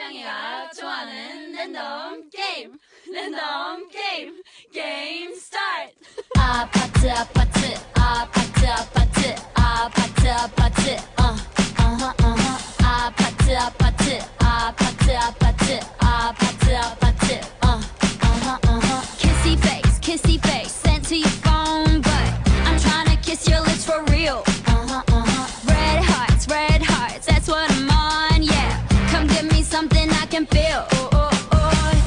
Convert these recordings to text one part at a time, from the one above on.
태양이가 좋아하는 랜덤 게임 게임 스타트. 아파트 아파트 아파트 아파트 아파트 아파트 아파트 아파트 아파트 아파트 아파트 아파트 kissy face sent to your phone, but I'm trying to kiss your lips for real. Red hearts, that's what I'm on, yeah. Come give me something I can feel.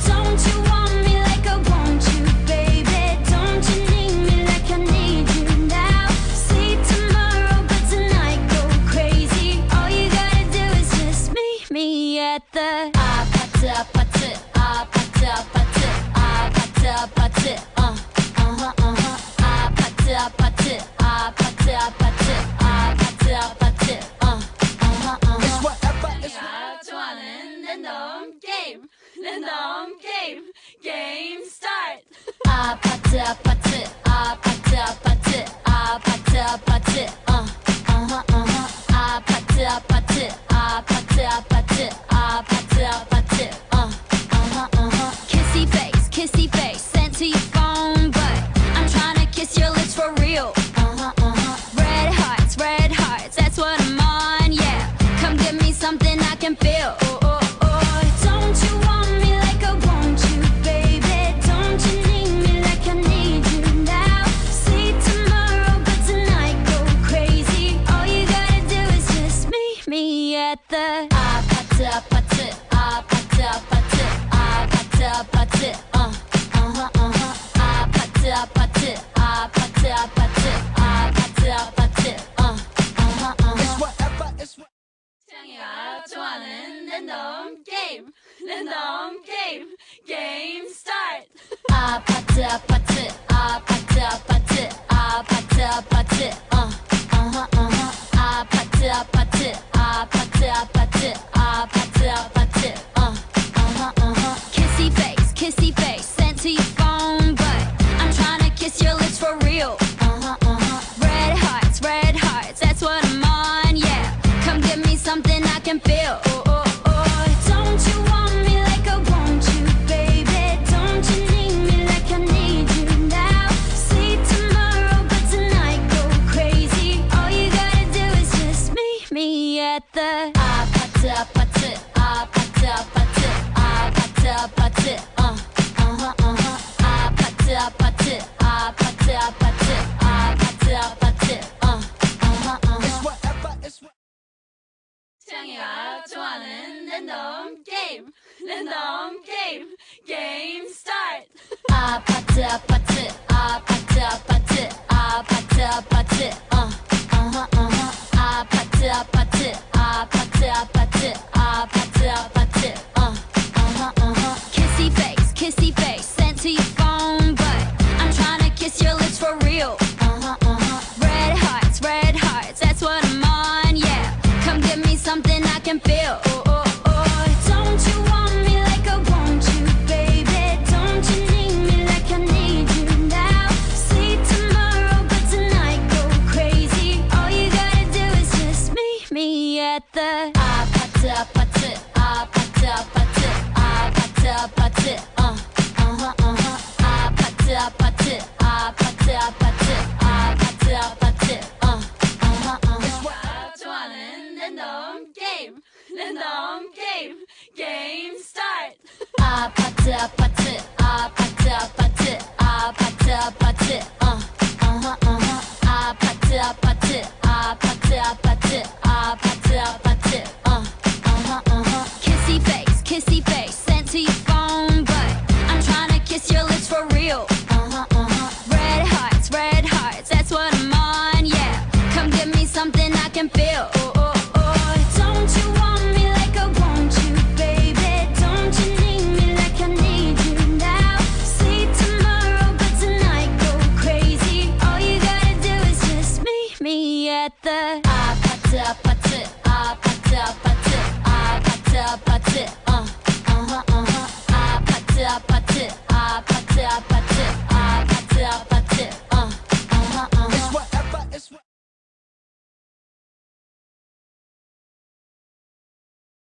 Don't you want me like I want you, baby? Don't you need me like I need you now? See tomorrow, but tonight go crazy. All you gotta do is just meet me at the 아파트 아파트 아파트 아파트 아파트 아파트 아파트 아파트 아파트 아파트 아파트 태양이가 좋아하는 랜덤 게임 스타트. 아파트 아파트 아파트 아파트 아파트 아파트 아파트 아파트 아파트 아파트 아파트 아파트 kissy face sent to your phone, but I'm trying to kiss your lips for real. Red hearts, that's what I'm on, yeah. Come give me something I can feel. Don't you want me like I want you, baby? Don't you need me like I need you now? See tomorrow, but tonight go crazy. All you gotta do is just meet me at the 아파트 아파트 아파트 아파트 아파트 아파트 아파트 아파트 아파트 아파트 태양이가 좋아하는 랜덤 게임 스타트. 아파트 아파트 아파트 아파트 아파트 아파트 아파트 아파트 아파트 아파트 아파트 아파트 kissy face sent to your phone, but I'm trying to kiss your lips for real. Red hearts, that's what I'm on, yeah. Come give me something I can feel. Don't you want me like I want you, baby? Don't you need me like I need you now? See tomorrow, but tonight go crazy. All you gotta do is just meet me at the 아파트 아파트 아파트 아파트 아파트 아파트 아파트 아파트 아파트 아파트 아파트 태양이가 좋아하는 랜덤 게임 스타트. 아파트 아파트 아파트 아파트 아파트 아파트 아파트 아파트 아파트 아파트